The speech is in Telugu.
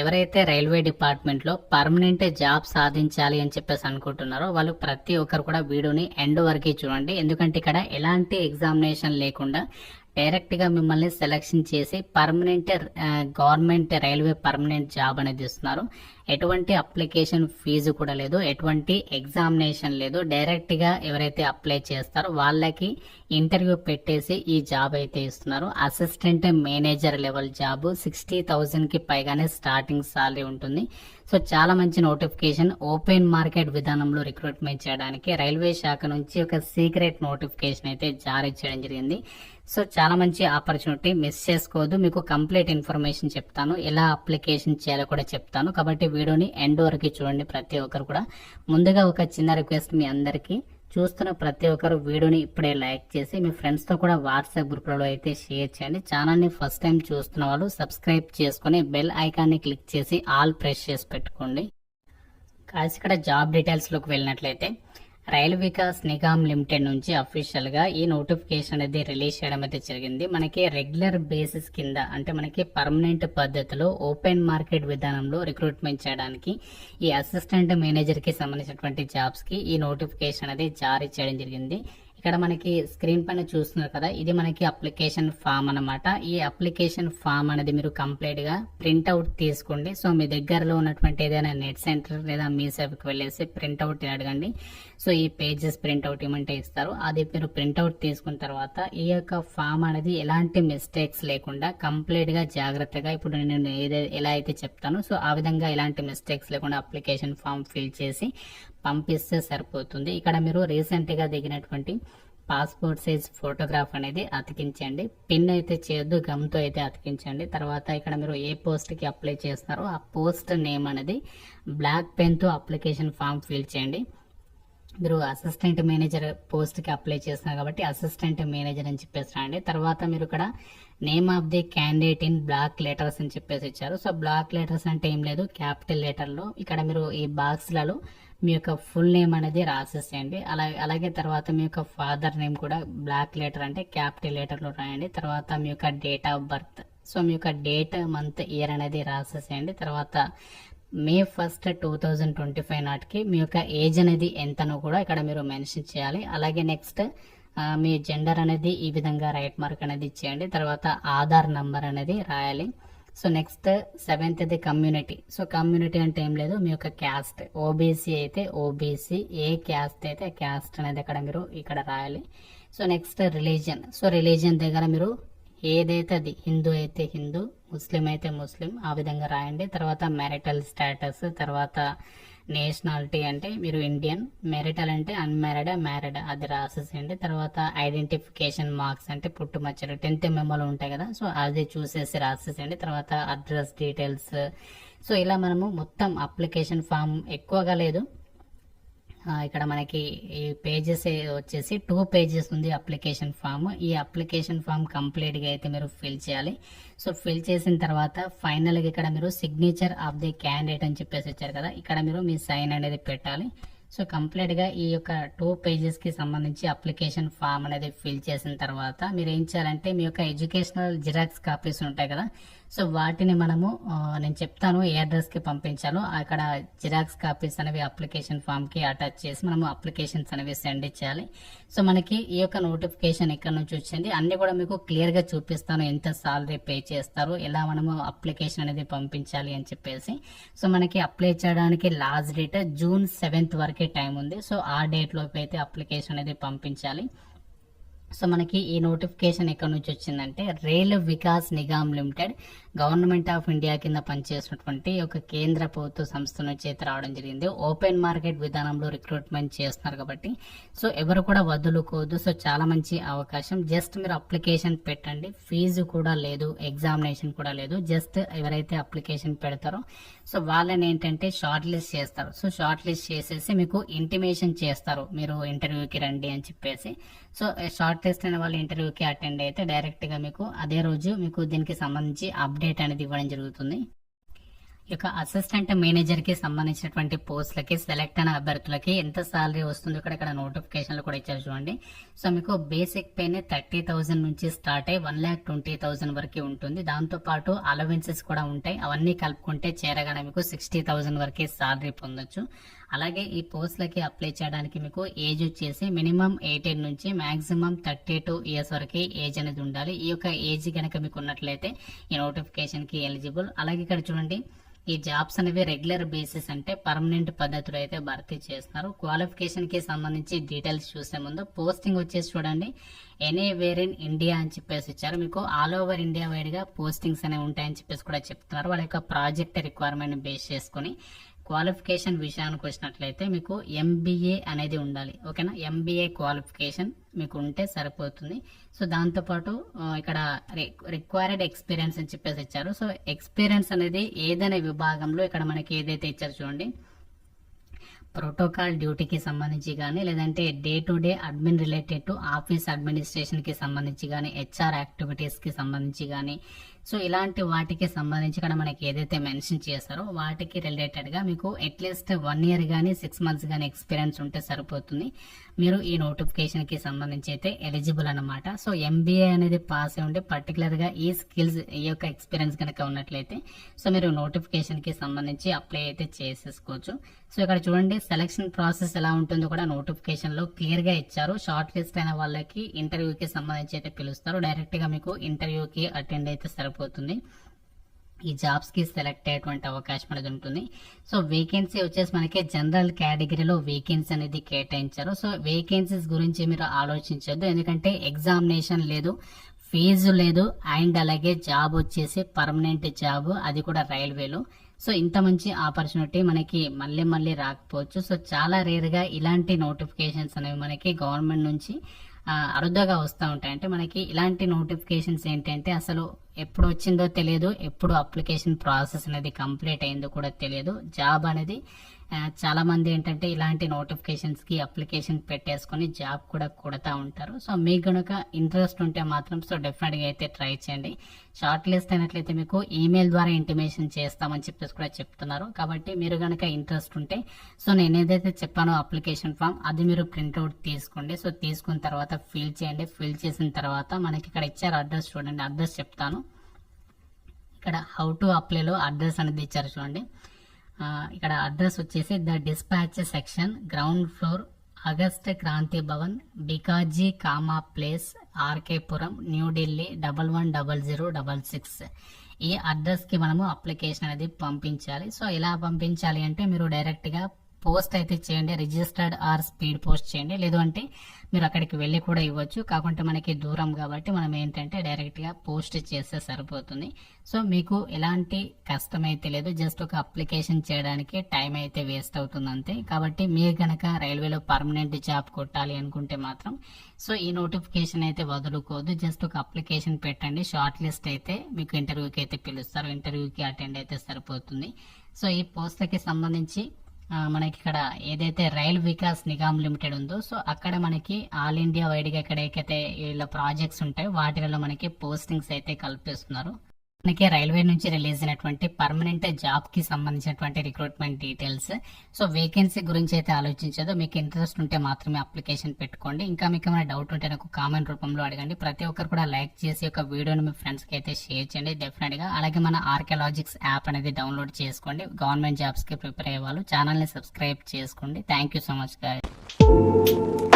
ఎవరైతే రైల్వే డిపార్ట్మెంట్ లో పర్మనెంట్ జాబ్ సాధించాలి అని చెప్పేసి అనుకుంటున్నారో వాళ్ళు ప్రతి ఒక్కరు కూడా వీడియోని ఎండ్ వరకు చూడండి. ఎందుకంటే ఇక్కడ ఎలాంటి ఎగ్జామినేషన్ లేకుండా డైరెక్ట్ గా మిమ్మల్ని సెలెక్షన్ చేసి permanent government railway permanent job అనేది ఇస్తున్నారు. ఎటువంటి అప్లికేషన్ ఫీజు కూడా లేదు, ఎటువంటి ఎగ్జామినేషన్ లేదు. డైరెక్ట్ గా ఎవరైతే అప్లై చేస్తారో వాళ్ళకి ఇంటర్వ్యూ పెట్టేసి ఈ జాబ్ అయితే ఇస్తున్నారు. అసిస్టెంట్ మేనేజర్ లెవెల్ జాబ్ 60,000 కి పైగానే స్టార్టింగ్ సాలరీ ఉంటుంది. సో చాలా మంచి నోటిఫికేషన్. ఓపెన్ మార్కెట్ విధానంలో రిక్రూట్మెంట్ చేయడానికి రైల్వే శాఖ నుంచి ఒక సీక్రెట్ నోటిఫికేషన్ అయితే జారీ చేయడం జరిగింది. సో చాలా మంచి ఆపర్చునిటీ, మిస్ చేసుకోవద్దు. మీకు కంప్లీట్ ఇన్ఫర్మేషన్ చెప్తాను, ఎలా అప్లికేషన్ చేయాలో కూడా చెప్తాను. కాబట్టి వీడియోని ఎండ్ వరకు చూడండి ప్రతి ఒక్కరు కూడా. ముందుగా ఒక చిన్న రిక్వెస్ట్ మీ అందరికీ, చూస్తున్న ప్రతి ఒక్కరు వీడియోని ఇప్పుడే లైక్ చేసి మీ ఫ్రెండ్స్ తో కూడా వాట్సాప్ గ్రూప్లలో అయితే షేర్ చేయండి. ఛానల్ ని ఫస్ట్ టైం చూస్తున్న వాళ్ళు సబ్స్క్రైబ్ చేసుకుని బెల్ ఐకాన్ ని క్లిక్ చేసి ఆల్ ప్రెస్ చేసి పెట్టుకోండి. కాసి ఇక్కడ జాబ్ డీటెయిల్స్ లోకి వెళ్ళినట్లయితే రైల్ వికాస్ నిగమ్ లిమిటెడ్ నుంచి అఫీషియల్ గా ఈ నోటిఫికేషన్ అనేది రిలీజ్ చేయడం అయితే జరిగింది. మనకి రెగ్యులర్ బేసిస్ కింద అంటే మనకి పర్మనెంట్ పద్ధతిలో ఓపెన్ మార్కెట్ విధానంలో రిక్రూట్మెంట్ చేయడానికి ఈ అసిస్టెంట్ మేనేజర్ కి సంబంధించినటువంటి జాబ్స్ కి ఈ నోటిఫికేషన్ అనేది జారీ చేయడం జరిగింది. ఇక్కడ మనకి స్క్రీన్ పైన చూస్తున్నారు కదా, ఇది మనకి అప్లికేషన్ ఫామ్ అన్నమాట. ఈ అప్లికేషన్ ఫామ్ అనేది మీరు కంప్లీట్ గా ప్రింట్అవుట్ తీసుకోండి. సో మీ దగ్గరలో ఉన్నటువంటి ఏదైనా నెట్ సెంటర్ లేదా మీ సేవకి వెళ్ళేసి ప్రింట్అవుట్ అడగండి. సో ఈ పేజెస్ ప్రింట్అవుట్ ఇవ్వమంటే ఇస్తారు. అది మీరు ప్రింట్అవుట్ తీసుకున్న తర్వాత ఈ యొక్క ఫామ్ అనేది ఎలాంటి మిస్టేక్స్ లేకుండా కంప్లీట్ గా జాగ్రత్తగా ఇప్పుడు నేను ఎలా అయితే చెప్తాను సో ఆ విధంగా ఎలాంటి మిస్టేక్స్ లేకుండా అప్లికేషన్ ఫామ్ ఫిల్ చేసి పంపిస్తే సరిపోతుంది. ఇక్కడ మీరు రీసెంట్ గా దిగినటువంటి పాస్పోర్ట్ సైజ్ ఫోటోగ్రాఫ్ అనేది అతికించండి. పిన్ అయితే చేయొద్దు, గమ్తో అయితే అతికించండి. తర్వాత ఇక్కడ మీరు ఏ పోస్ట్ కి అప్లై చేస్తున్నారో ఆ పోస్ట్ నేమ్ అనేది బ్లాక్ పెన్ తో అప్లికేషన్ ఫామ్ ఫిల్ చేయండి. మీరు అసిస్టెంట్ మేనేజర్ పోస్ట్ కి అప్లై చేస్తున్నారు కాబట్టి అసిస్టెంట్ మేనేజర్ అని చెప్పేసి రాయండి. తర్వాత మీరు ఇక్కడ name of the candidate in block letters అని చెప్పేసి ఇచ్చారు. సో బ్లాక్ లెటర్స్ అంటే ఏం లేదు, క్యాపిటల్ లెటర్ లో ఇక్కడ మీరు ఈ బాక్స్ లలో మీ యొక్క ఫుల్ నేమ్ అనేది రాసేసేయండి. అలాగే తర్వాత మీ యొక్క ఫాదర్ నేమ్ కూడా బ్లాక్ లెటర్ అంటే క్యాపిటల్ లెటర్ లో రాయండి. తర్వాత మీ యొక్క డేట్ ఆఫ్ బర్త్, సో మీ యొక్క డేట్, మంత్, ఇయర్ అనేది రాసేసేయండి. తర్వాత May 1, 2025 నాటికి మీ యొక్క ఏజ్ అనేది ఎంతనో కూడా ఇక్కడ మీరు మెన్షన్ చేయాలి. అలాగే నెక్స్ట్ మీ జెండర్ అనేది ఈ విధంగా రైట్ మార్క్ అనేది ఇచ్చేయండి. తర్వాత ఆధార్ నంబర్ అనేది రాయాలి. So next 7th community. So community అంటే ఏం లేదు, మీ యొక్క క్యాస్ట్. ఓబీసీ అయితే ఓబీసీ, ఏ క్యాస్ట్ అయితే క్యాస్ట్ అనేది అక్కడ మీరు ఇక్కడ రాయాలి. So next religion. So religion దగ్గర మీరు ఏదైతే అది, హిందూ అయితే హిందూ, ముస్లిం అయితే ముస్లిం, ఆ విధంగా రాయండి. తర్వాత మ్యారిటల్ స్టేటస్, తర్వాత నేషనాలిటీ అంటే మీరు ఇండియన్, మ్యారిటల్ అంటే అన్మ్యారీడ్, మ్యారీడ్ అది రాసేసేయండి. తర్వాత ఐడెంటిఫికేషన్ మార్క్స్ అంటే పుట్టుమచ్చలు 10th మెమోలో ఉంటాయి కదా, సో అది చూసేసి రాసేసేయండి. తర్వాత అడ్రస్ డీటెయిల్స్. సో ఇలా మనము మొత్తం అప్లికేషన్ ఫామ్ ఎక్కువగా లేదు, ఇక్కడ మనకి ఈ పేజెస్ వచ్చేసి 2 pages ఉంది అప్లికేషన్ ఫామ్. ఈ అప్లికేషన్ ఫామ్ కంప్లీట్ గా అయితే మీరు ఫిల్ చేయాలి. సో ఫిల్ చేసిన తర్వాత ఫైనల్ గా ఇక్కడ మీరు సిగ్నేచర్ ఆఫ్ ది క్యాండిడేట్ అని చెప్పేసి వచ్చారు కదా, ఇక్కడ మీరు మీ సైన్ అనేది పెట్టాలి. సో కంప్లీట్ గా ఈ యొక్క 2 pages కి సంబంధించి అప్లికేషన్ ఫామ్ అనేది ఫిల్ చేసిన తర్వాత మీరు ఏం చేయాలంటే మీ యొక్క ఎడ్యుకేషనల్ జిరాక్స్ కాపీస్ ఉంటాయి కదా, సో వాటిని మనము నేను చెప్తాను ఏ అడ్రస్ కి పంపించాలో, అక్కడ జిరాక్స్ కాపీస్ అనేవి అప్లికేషన్ ఫామ్ కి అటాచ్ చేసి మనము అప్లికేషన్స్ అనేవి సెండ్ చేయాలి. సో మనకి ఈ యొక్క నోటిఫికేషన్ ఇక్కడ నుంచి వచ్చింది, అన్ని కూడా మీకు క్లియర్ గా చూపిస్తాను, ఎంత సాలరీ పే చేస్తారు, ఎలా మనము అప్లికేషన్ అనేది పంపించాలి అని చెప్పేసి. సో మనకి అప్లై చేయడానికి లాస్ట్ డేట్ June 7th వరకే టైం ఉంది. సో ఆ డేట్ లోపు అయితే అప్లికేషన్ అనేది పంపించాలి. సో మనకి ఈ నోటిఫికేషన్ ఎక్కడి నుంచి వచ్చిందంటే rail Vikas Nigam limited government of India కింద పనిచేసినటువంటి ఒక కేంద్ర ప్రభుత్వ సంస్థ నుంచి అయితే రావడం జరిగింది. ఓపెన్ మార్కెట్ విధానంలో రిక్రూట్మెంట్ చేస్తున్నారు కాబట్టి సో ఎవరు కూడా వదులుకోవద్దు. సో చాలా మంచి అవకాశం. జస్ట్ మీరు అప్లికేషన్ పెట్టండి, ఫీజు కూడా లేదు, ఎగ్జామినేషన్ కూడా లేదు. జస్ట్ ఎవరైతే అప్లికేషన్ పెడతారో సో వాళ్ళని ఏంటంటే షార్ట్ లిస్ట్ చేస్తారు. సో షార్ట్ లిస్ట్ చేసేసి మీకు ఇంటిమేషన్ చేస్తారు, మీరు ఇంటర్వ్యూకి రండి అని చెప్పేసి. సో షార్ట్ లిస్ట్ అయిన వాళ్ళు ఇంటర్వ్యూకి అటెండ్ అయితే డైరెక్ట్ గా మీకు అదే రోజు మీకు దీనికి సంబంధించి అప్డేట్ అనేది ఇవ్వడం జరుగుతుంది. ఈ యొక్క అసిస్టెంట్ మేనేజర్ కి సంబంధించినటువంటి పోస్టులకి సెలెక్ట్ అయిన అభ్యర్థులకి ఎంత సాలరీ వస్తుందో ఇక్కడ నోటిఫికేషన్లు కూడా ఇచ్చారు చూడండి. సో మీకు బేసిక్ పేనే 30,000 నుంచి స్టార్ట్ అయ్యి 1,20,000 వరకు ఉంటుంది. దాంతో పాటు అలవెన్సెస్ కూడా ఉంటాయి. అవన్నీ కలుపుకుంటే చేరగానే మీకు 60,000 వరకు సాలరీ పొందొచ్చు. అలాగే ఈ పోస్టులకి అప్లై చేయడానికి మీకు ఏజ్ వచ్చేసి మినిమం 18 నుంచి మాక్సిమం 32 ఇయర్స్ వరకు ఏజ్ అనేది ఉండాలి. ఈ యొక్క ఏజ్ కనుక మీకు ఉన్నట్లయితే ఈ నోటిఫికేషన్ కి ఎలిజిబుల్. అలాగే ఇక్కడ చూడండి, ఈ జాబ్స్ అనేవి రెగ్యులర్ బేసిస్ అంటే పర్మనెంట్ పద్ధతిలో అయితే భర్తీ చేస్తున్నారు. క్వాలిఫికేషన్ కి సంబంధించి డీటెయిల్స్ చూసే ముందు పోస్టింగ్ వచ్చేసి చూడండి, ఎనీవేర్ ఇన్ ఇండియా అని చెప్పేసి ఇచ్చారు. మీకు ఆల్ ఓవర్ ఇండియా వైడ్ గా పోస్టింగ్స్ అనేవి ఉంటాయని చెప్పేసి కూడా చెప్తున్నారు. వాళ్ళ యొక్క ప్రాజెక్ట్ రిక్వైర్మెంట్ బేస్ చేసుకుని క్వాలిఫికేషన్ విషయానికి వచ్చినట్లయితే మీకు ఎంబీఏ అనేది ఉండాలి. ఓకేనా, ఎంబీఏ క్వాలిఫికేషన్ మీకు ఉంటే సరిపోతుంది. సో దాంతోపాటు ఇక్కడ రిక్వైర్డ్ ఎక్స్పీరియన్స్ అని చెప్పేసి ఇచ్చారు. సో ఎక్స్పీరియన్స్ అనేది ఏదైనా విభాగంలో ఇక్కడ మనకి ఏదైతే ఇచ్చారు చూడండి, ప్రోటోకాల్ డ్యూటీకి సంబంధించి కానీ, లేదంటే day to day admin related to office administration కి సంబంధించి కానీ, హెచ్ఆర్ యాక్టివిటీస్ కి సంబంధించి కానీ, సో ఇలాంటి వాటికి సంబంధించి ఇక్కడ మనకి ఏదైతే మెన్షన్ చేశారో వాటికి రిలేటెడ్ గా మీకు అట్లీస్ట్ 1 ఇయర్ గానీ 6 మంత్స్ గానీ ఎక్స్పీరియన్స్ ఉంటే సరిపోతుంది. మీరు ఈ నోటిఫికేషన్ కి సంబంధించి అయితే ఎలిజిబుల్ అన్నమాట. సో ఎంబీఏ అనేది పాస్ అయి ఉంటే పర్టికులర్ గా ఈ స్కిల్స్, ఈ యొక్క ఎక్స్పీరియన్స్ కనుక ఉన్నట్లయితే సో మీరు నోటిఫికేషన్ కి సంబంధించి అప్లై అయితే చేసేసుకోవచ్చు. సో ఇక్కడ చూడండి, సెలక్షన్ ప్రాసెస్ ఎలా ఉంటుందో కూడా నోటిఫికేషన్ లో క్లియర్ గా ఇచ్చారు. షార్ట్ లిస్ట్ అయిన వాళ్ళకి ఇంటర్వ్యూకి సంబంధించి అయితే పిలుస్తారు. డైరెక్ట్ గా మీకు ఇంటర్వ్యూకి అటెండ్ అయితే సరిపోతుంది. ఈ జాబ్స్ కి సెలెక్ట్ అయ్యేటువంటి అవకాశం అనేది ఉంటుంది. సో వేకెన్సీ వచ్చేసి మనకి జనరల్ కేటగిరీలో వేకెన్సీ అనేది కేటాయించారు. సో వేకెన్సీస్ గురించి మీరు ఆలోచించొద్దు, ఎందుకంటే ఎగ్జామినేషన్ లేదు, ఫీజు లేదు, అండ్ అలాగే జాబ్ వచ్చేసి పర్మనెంట్ జాబ్, అది కూడా రైల్వేలో. సో ఇంత మంచి ఆపర్చునిటీ మనకి మళ్ళీ రాకపోవచ్చు. సో చాలా రేర్ గా ఇలాంటి నోటిఫికేషన్స్ అనేవి మనకి గవర్నమెంట్ నుంచి అరుదుగా వస్తూ ఉంటాయి. అంటే మనకి ఇలాంటి నోటిఫికేషన్స్ ఏంటంటే అసలు ఎప్పుడు వచ్చిందో తెలియదు, ఎప్పుడు అప్లికేషన్ ప్రాసెస్ అనేది కంప్లీట్ అయిందో కూడా తెలియదు. జాబ్ అనేది చాలా మంది ఏంటంటే ఇలాంటి నోటిఫికేషన్స్ కి అప్లికేషన్ పెట్టేసుకుని జాబ్ కూడా కొడతా ఉంటారు. సో మీకు గనుక ఇంట్రెస్ట్ ఉంటే మాత్రం సో డెఫినెట్ గా అయితే ట్రై చేయండి. షార్ట్ లిస్ట్ అయినట్లయితే మీకు ఈమెయిల్ ద్వారా ఇంటిమేషన్ చేస్తామని చెప్పేసి కూడా చెప్తున్నారు. కాబట్టి మీరు గనక ఇంట్రెస్ట్ ఉంటే సో నేను ఏదైతే చెప్పానో అప్లికేషన్ ఫామ్ అది మీరు ప్రింట్అవుట్ తీసుకోండి. సో తీసుకున్న తర్వాత ఫిల్ చేయండి. ఫిల్ చేసిన తర్వాత మనకి ఇక్కడ ఇచ్చారు అడ్రస్, చూడండి అడ్రస్ చెప్తాను. ఇక్కడ హౌ టు అప్లైలో అడ్రస్ అనేది ఇచ్చారు చూడండి. ఇక్కడ అడ్రస్ వచ్చేసి the dispatch section, ground floor, August Kranti Bhavan, Bikaji Cama Place, RK Puram, New Delhi 110066. ఈ అడ్రస్ కి మనము అప్లికేషన్ అనేది పంపించాలి. సో ఇలా పంపించాలి అంటే మీరు డైరెక్ట్ గా పోస్ట్ అయితే చేయండి, రిజిస్టర్డ్ ఆర్ స్పీడ్ పోస్ట్ చేయండి. లేదు అంటే మీరు అక్కడికి వెళ్ళి కూడా ఇవ్వచ్చు. కాకుంటే మనకి దూరం కాబట్టి మనం ఏంటంటే డైరెక్ట్ గా పోస్ట్ చేస్తే సరిపోతుంది. సో మీకు ఎలాంటి కష్టం అయితే లేదు, జస్ట్ ఒక అప్లికేషన్ చేయడానికి టైం అయితే వేస్ట్ అవుతుంది అంతే. కాబట్టి మీరు కనుక రైల్వేలో పర్మనెంట్ జాబ్ కొట్టాలి అనుకుంటే మాత్రం సో ఈ నోటిఫికేషన్ అయితే వదులుకోవద్దు. జస్ట్ ఒక అప్లికేషన్ పెట్టండి, షార్ట్ లిస్ట్ అయితే మీకు ఇంటర్వ్యూకి అయితే పిలుస్తారు, ఇంటర్వ్యూకి అటెండ్ అయితే సరిపోతుంది. సో ఈ పోస్ట్కి సంబంధించి మనకి ఇక్కడ ఏదైతే రైల్ వికాస్ నిగమ్ లిమిటెడ్ ఉందో సో అక్కడ మనకి ఆల్ ఇండియా వైడ్ గా ఎక్కడైతే వీళ్ళ ప్రాజెక్ట్స్ ఉంటాయో వాటిలో మనకి పోస్టింగ్స్ అయితే కల్పిస్తున్నారు. మనకి రైల్వే నుంచి రిలీజ్ అయినటువంటి పర్మనెంట్ జాబ్ కి సంబంధించినటువంటి రిక్రూట్మెంట్ డీటెయిల్స్. సో వేకెన్సీ గురించి అయితే ఆలోచించదు, మీకు ఇంట్రెస్ట్ ఉంటే మాత్రమే అప్లికేషన్ పెట్టుకోండి. ఇంకా మీకు ఏమైనా డౌట్ ఉంటే నాకు కామెంట్ రూపంలో అడగండి. ప్రతి ఒక్కరు కూడా లైక్ చేసి ఒక వీడియోని మీ ఫ్రెండ్స్ కి అయితే షేర్ చేయండి డెఫినెట్ గా. అలాగే మన ఆర్కియాలజిక్స్ యాప్ అనేది డౌన్లోడ్ చేసుకోండి. గవర్నమెంట్ జాబ్స్ కి ప్రిపేర్ అయ్యే వాళ్ళు ఛానల్ ని సబ్స్క్రైబ్ చేసుకోండి. Thank you so much guys.